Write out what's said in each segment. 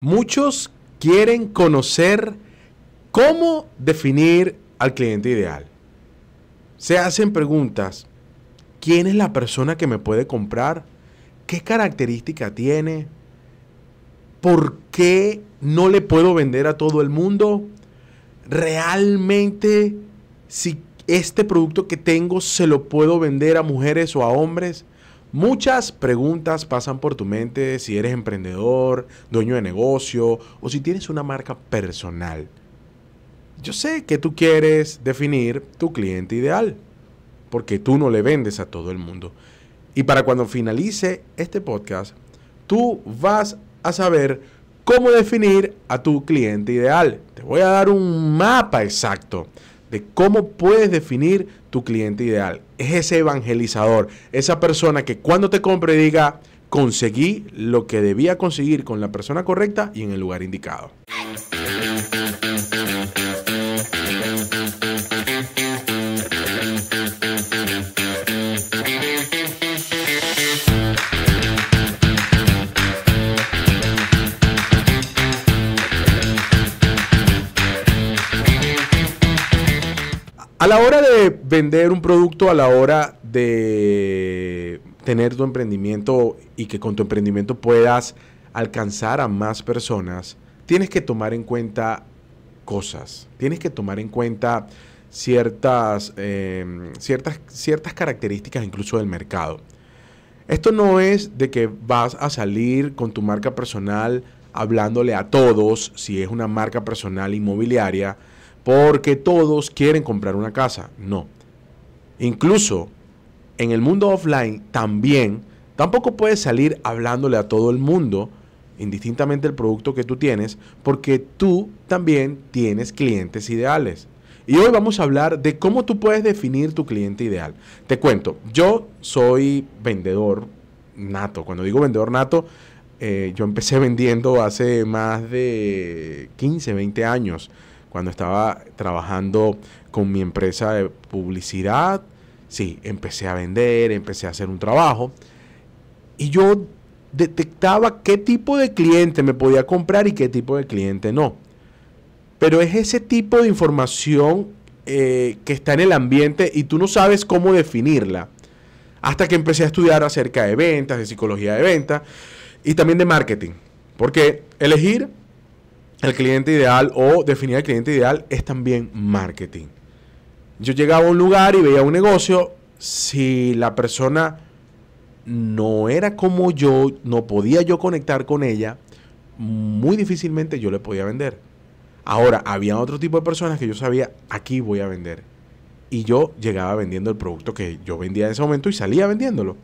Muchos quieren conocer cómo definir al cliente ideal. Se hacen preguntas: ¿quién es la persona que me puede comprar? ¿Qué característica tiene? ¿Por qué no le puedo vender a todo el mundo? ¿Realmente si este producto que tengo se lo puedo vender a mujeres o a hombres? Muchas preguntas pasan por tu mente si eres emprendedor, dueño de negocio o si tienes una marca personal. Yo sé que tú quieres definir tu cliente ideal, porque tú no le vendes a todo el mundo. Y para cuando finalice este podcast, tú vas a saber cómo definir a tu cliente ideal. Te voy a dar un mapa exacto de cómo puedes definir tu cliente ideal. Es ese evangelizador, esa persona que cuando te compre diga: conseguí lo que debía conseguir con la persona correcta y en el lugar indicado. A la hora de vender un producto, a la hora de tener tu emprendimiento y que con tu emprendimiento puedas alcanzar a más personas, tienes que tomar en cuenta cosas. Tienes que tomar en cuenta ciertas características incluso del mercado. Esto no es de que vas a salir con tu marca personal hablándole a todos, si es una marca personal inmobiliaria, porque todos quieren comprar una casa. No. Incluso en el mundo offline tampoco puedes salir hablándole a todo el mundo, indistintamente del producto que tú tienes, porque tú también tienes clientes ideales. Y hoy vamos a hablar de cómo tú puedes definir tu cliente ideal. Te cuento, yo soy vendedor nato. Cuando digo vendedor nato, yo empecé vendiendo hace más de 15, 20 años, cuando estaba trabajando con mi empresa de publicidad. Sí, empecé a vender, empecé a hacer un trabajo y yo detectaba qué tipo de cliente me podía comprar y qué tipo de cliente no. Pero es ese tipo de información que está en el ambiente y tú no sabes cómo definirla. Hasta que empecé a estudiar acerca de ventas, de psicología de ventas y también de marketing. Porque elegir el cliente ideal o definir el cliente ideal es también marketing. Yo llegaba a un lugar y veía un negocio. Si la persona no era como yo, no podía yo conectar con ella, muy difícilmente yo le podía vender. Ahora, había otro tipo de personas que yo sabía: aquí voy a vender. Y yo llegaba vendiendo el producto que yo vendía en ese momento y salía vendiéndolo.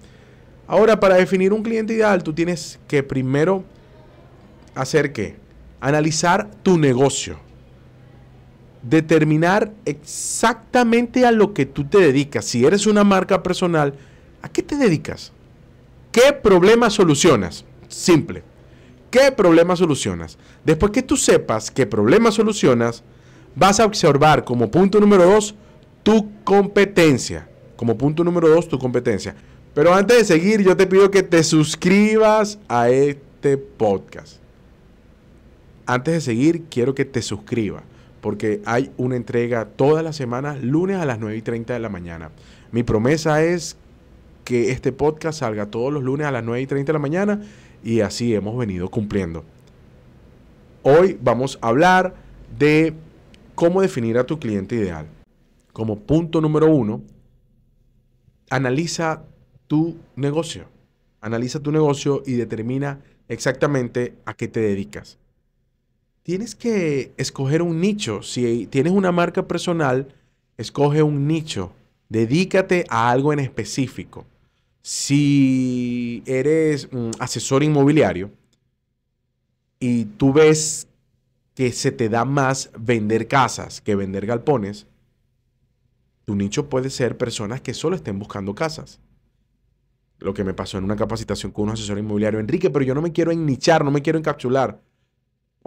Ahora, para definir un cliente ideal, tú tienes que primero hacer ¿qué? Analizar tu negocio. Determinar exactamente a lo que tú te dedicas. Si eres una marca personal, ¿a qué te dedicas? ¿Qué problema solucionas? Simple. ¿Qué problema solucionas? Después que tú sepas qué problema solucionas, vas a observar como punto número 2 tu competencia. Como punto número 2 tu competencia. Pero antes de seguir, yo te pido que te suscribas a este podcast. Antes de seguir, quiero que te suscribas, porque hay una entrega todas las semanas, lunes a las 9:30 de la mañana. Mi promesa es que este podcast salga todos los lunes a las 9:30 de la mañana y así hemos venido cumpliendo. Hoy vamos a hablar de cómo definir a tu cliente ideal. Como punto número 1, analiza tu negocio. Analiza tu negocio y determina exactamente a qué te dedicas. Tienes que escoger un nicho. Si tienes una marca personal, escoge un nicho. Dedícate a algo en específico. Si eres asesor inmobiliario y tú ves que se te da más vender casas que vender galpones, tu nicho puede ser personas que solo estén buscando casas. Lo que me pasó en una capacitación con un asesor inmobiliario: Enrique, pero yo no me quiero ennichar, no me quiero encapsular.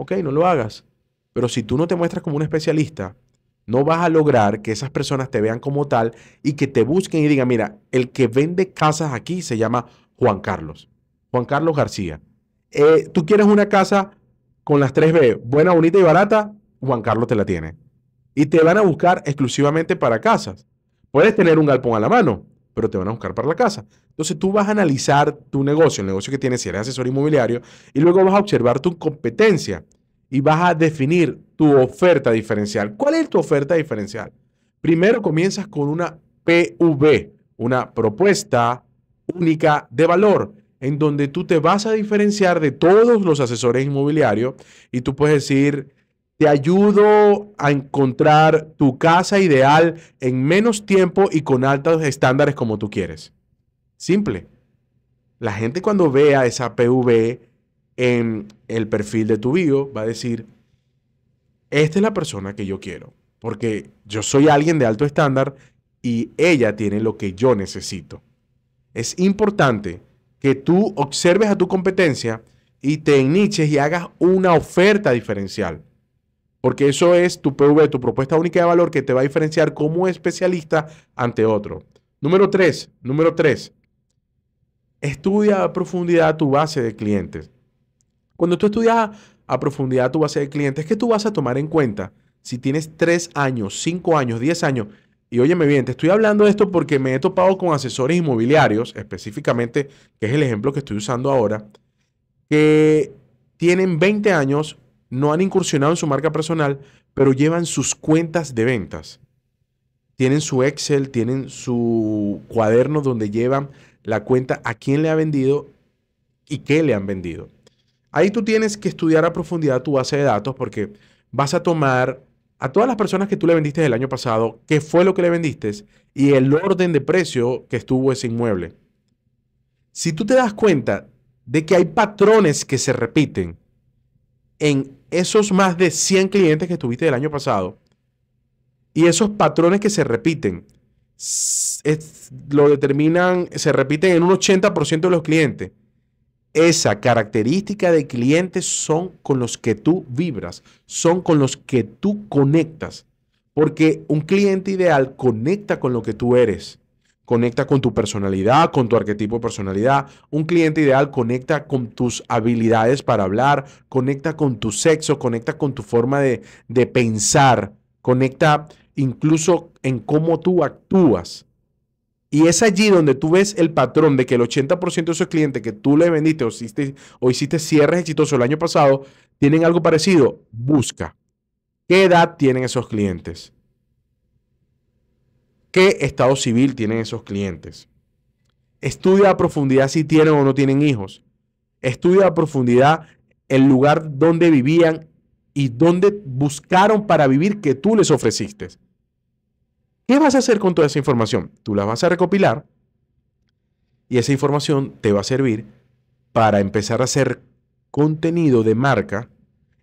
Ok, no lo hagas. Pero si tú no te muestras como un especialista, no vas a lograr que esas personas te vean como tal y que te busquen y digan: mira, el que vende casas aquí se llama Juan Carlos. Juan Carlos García. ¿Tú quieres una casa con las 3B, buena, bonita y barata, Juan Carlos te la tiene. Y te van a buscar exclusivamente para casas. Puedes tener un galpón a la mano, pero te van a buscar para la casa. Entonces tú vas a analizar tu negocio, el negocio que tienes si eres asesor inmobiliario, y luego vas a observar tu competencia y vas a definir tu oferta diferencial. ¿Cuál es tu oferta diferencial? Primero comienzas con una PV, una propuesta única de valor, en donde tú te vas a diferenciar de todos los asesores inmobiliarios y tú puedes decir, te ayudo a encontrar tu casa ideal en menos tiempo y con altos estándares como tú quieres. Simple. La gente cuando vea esa PV en el perfil de tu bio va a decir, esta es la persona que yo quiero, porque yo soy alguien de alto estándar y ella tiene lo que yo necesito. Es importante que tú observes a tu competencia y te niches y hagas una oferta diferencial. Porque eso es tu PV, tu propuesta única de valor que te va a diferenciar como especialista ante otro. Número 3. Estudia a profundidad tu base de clientes. Cuando tú estudias a profundidad tu base de clientes, ¿qué tú vas a tomar en cuenta? Si tienes 3 años, 5 años, 10 años, y óyeme bien, te estoy hablando de esto porque me he topado con asesores inmobiliarios, específicamente, que es el ejemplo que estoy usando ahora, que tienen 20 años, no han incursionado en su marca personal, pero llevan sus cuentas de ventas. Tienen su Excel, tienen su cuaderno donde llevan la cuenta a quién le ha vendido y qué le han vendido. Ahí tú tienes que estudiar a profundidad tu base de datos porque vas a tomar a todas las personas que tú le vendiste el año pasado, qué fue lo que le vendiste y el orden de precio que estuvo ese inmueble. Si tú te das cuenta de que hay patrones que se repiten en esos más de 100 clientes que tuviste el año pasado, y esos patrones que se repiten, lo determinan, se repiten en un 80% de los clientes. Esa característica de clientes son con los que tú vibras, son con los que tú conectas, porque un cliente ideal conecta con lo que tú eres, conecta con tu personalidad, con tu arquetipo de personalidad. Un cliente ideal conecta con tus habilidades para hablar, conecta con tu sexo, conecta con tu forma de pensar, conecta incluso en cómo tú actúas. Y es allí donde tú ves el patrón de que el 80% de esos clientes que tú le vendiste o hiciste cierres exitosos el año pasado, tienen algo parecido. Busca. ¿Qué edad tienen esos clientes? ¿Qué estado civil tienen esos clientes? Estudia a profundidad si tienen o no tienen hijos. Estudia a profundidad el lugar donde vivían y dónde buscaron para vivir que tú les ofreciste. ¿Qué vas a hacer con toda esa información? Tú la vas a recopilar y esa información te va a servir para empezar a hacer contenido de marca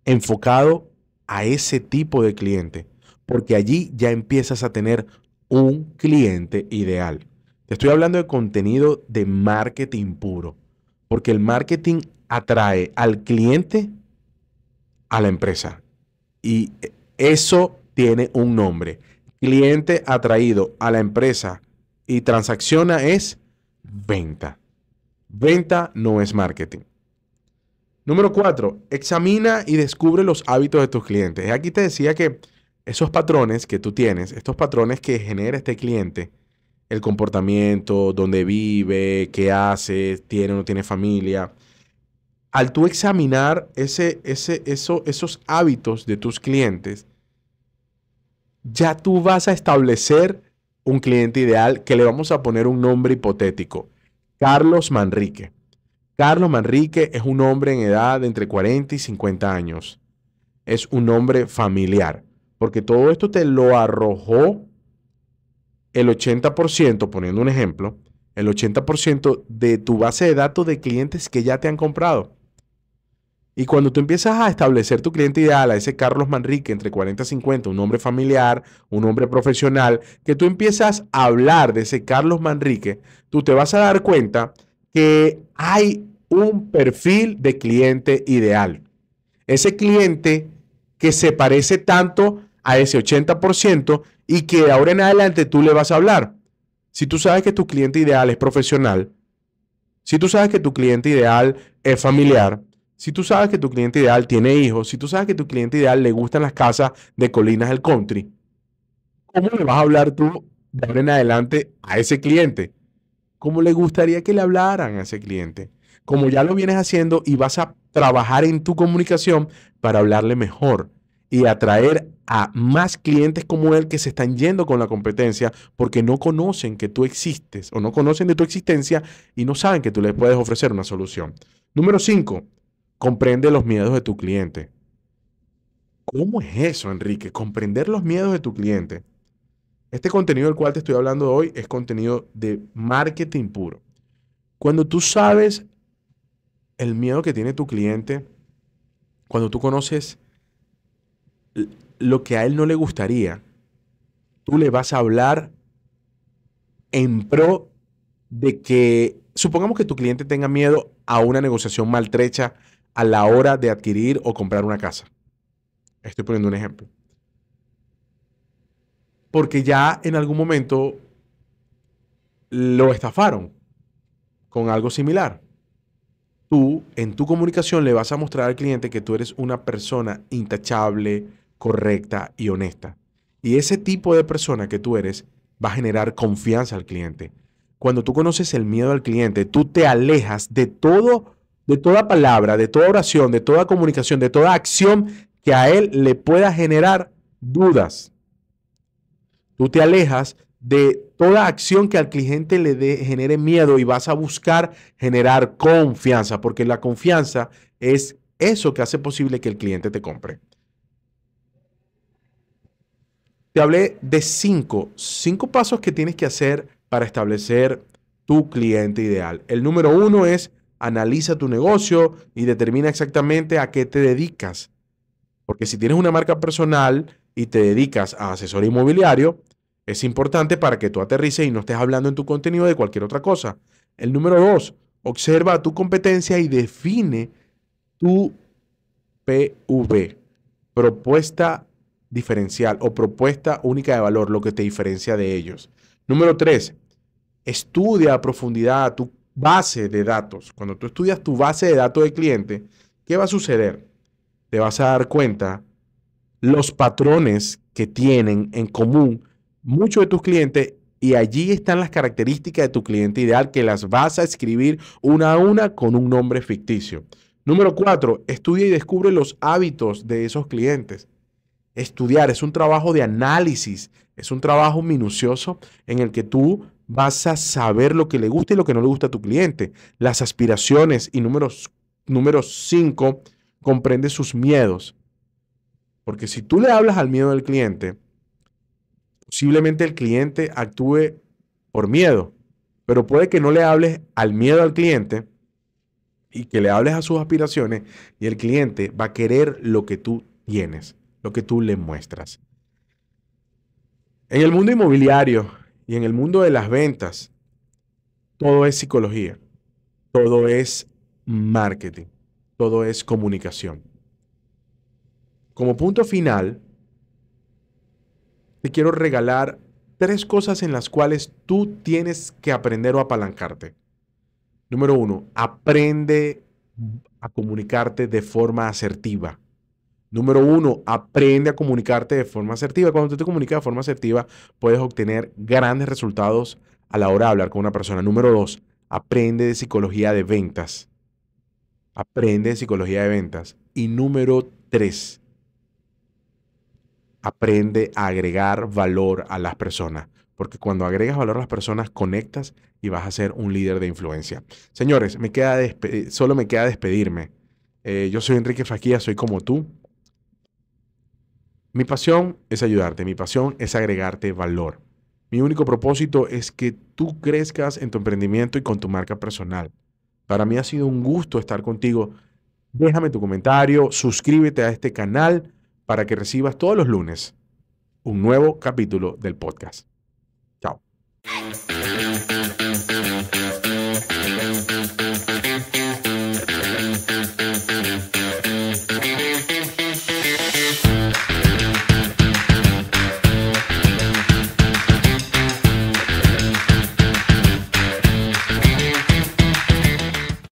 enfocado a ese tipo de cliente, porque allí ya empiezas a tener un cliente ideal. Te estoy hablando de contenido de marketing puro, porque el marketing atrae al cliente a la empresa y eso tiene un nombre. Cliente atraído a la empresa y transacciona es venta. Venta no es marketing. Número 4, examina y descubre los hábitos de tus clientes. Aquí te decía que esos patrones que tú tienes, estos patrones que genera este cliente, el comportamiento, dónde vive, qué hace, tiene o no tiene familia. Al tú examinar esos hábitos de tus clientes, ya tú vas a establecer un cliente ideal que le vamos a poner un nombre hipotético. Carlos Manrique. Carlos Manrique es un hombre en edad de entre 40 y 50 años. Es un hombre familiar, porque todo esto te lo arrojó el 80%, poniendo un ejemplo, el 80% de tu base de datos de clientes que ya te han comprado. Y cuando tú empiezas a establecer tu cliente ideal, a ese Carlos Manrique entre 40 y 50, un hombre familiar, un hombre profesional, que tú empiezas a hablar de ese Carlos Manrique, tú te vas a dar cuenta que hay un perfil de cliente ideal. Ese cliente que se parece tanto a ese 80% y que de ahora en adelante tú le vas a hablar. Si tú sabes que tu cliente ideal es profesional, si tú sabes que tu cliente ideal es familiar, Si tú sabes que tu cliente ideal tiene hijos, si tú sabes que tu cliente ideal le gustan las casas de colinas del country, ¿cómo le vas a hablar tú de ahora en adelante a ese cliente? ¿Cómo le gustaría que le hablaran a ese cliente? Como ya lo vienes haciendo y vas a trabajar en tu comunicación para hablarle mejor y atraer a más clientes como él que se están yendo con la competencia porque no conocen que tú existes o no conocen de tu existencia y no saben que tú les puedes ofrecer una solución. Número 5, comprende los miedos de tu cliente. ¿Cómo es eso, Enrique? Comprender los miedos de tu cliente. Este contenido del cual te estoy hablando hoy es contenido de marketing puro. Cuando tú sabes el miedo que tiene tu cliente, cuando tú conoces lo que a él no le gustaría, tú le vas a hablar en pro de que, supongamos que tu cliente tenga miedo a una negociación maltrecha a la hora de adquirir o comprar una casa. Estoy poniendo un ejemplo. Porque ya en algún momento lo estafaron con algo similar. Tú, en tu comunicación, le vas a mostrar al cliente que tú eres una persona intachable, correcta y honesta. Y ese tipo de persona que tú eres va a generar confianza al cliente. Cuando tú conoces el miedo al cliente, tú te alejas de todo, de toda palabra, de toda oración, de toda comunicación, de toda acción que a él le pueda generar dudas. Tú te alejas de toda acción que al cliente genere miedo y vas a buscar generar confianza, porque la confianza es eso que hace posible que el cliente te compre. Te hablé de cinco pasos que tienes que hacer para establecer tu cliente ideal. El número 1 es analiza tu negocio y determina exactamente a qué te dedicas. Porque si tienes una marca personal y te dedicas a asesor inmobiliario, es importante para que tú aterrices y no estés hablando en tu contenido de cualquier otra cosa. El número 2, observa tu competencia y define tu PV, propuesta diferencial o propuesta única de valor, lo que te diferencia de ellos. Número 3, estudia a profundidad tu base de datos. Cuando tú estudias tu base de datos de cliente, ¿qué va a suceder? Te vas a dar cuenta los patrones que tienen en común muchos de tus clientes y allí están las características de tu cliente ideal que las vas a escribir una a una con un nombre ficticio. Número 4, estudia y descubre los hábitos de esos clientes. Estudiar es un trabajo de análisis, es un trabajo minucioso en el que tú vas a saber lo que le gusta y lo que no le gusta a tu cliente, las aspiraciones y número 5, comprende sus miedos. Porque si tú le hablas al miedo del cliente, posiblemente el cliente actúe por miedo, pero puede que no le hables al miedo al cliente y que le hables a sus aspiraciones y el cliente va a querer lo que tú tienes, lo que tú le muestras. En el mundo inmobiliario y en el mundo de las ventas, todo es psicología, todo es marketing, todo es comunicación. Como punto final, te quiero regalar 3 cosas en las cuales tú tienes que aprender o apalancarte. Número 1, aprende a comunicarte de forma asertiva. Número 1, aprende a comunicarte de forma asertiva. Cuando tú te comunicas de forma asertiva, puedes obtener grandes resultados a la hora de hablar con una persona. Número 2, aprende de psicología de ventas. Aprende de psicología de ventas. Y número 3, aprende a agregar valor a las personas, porque cuando agregas valor a las personas, conectas y vas a ser un líder de influencia. Señores, solo me queda despedirme. Yo soy Enrique Faquía, soy como tú. Mi pasión es ayudarte, mi pasión es agregarte valor. Mi único propósito es que tú crezcas en tu emprendimiento y con tu marca personal. Para mí ha sido un gusto estar contigo. Déjame tu comentario, suscríbete a este canal para que recibas todos los lunes un nuevo capítulo del podcast.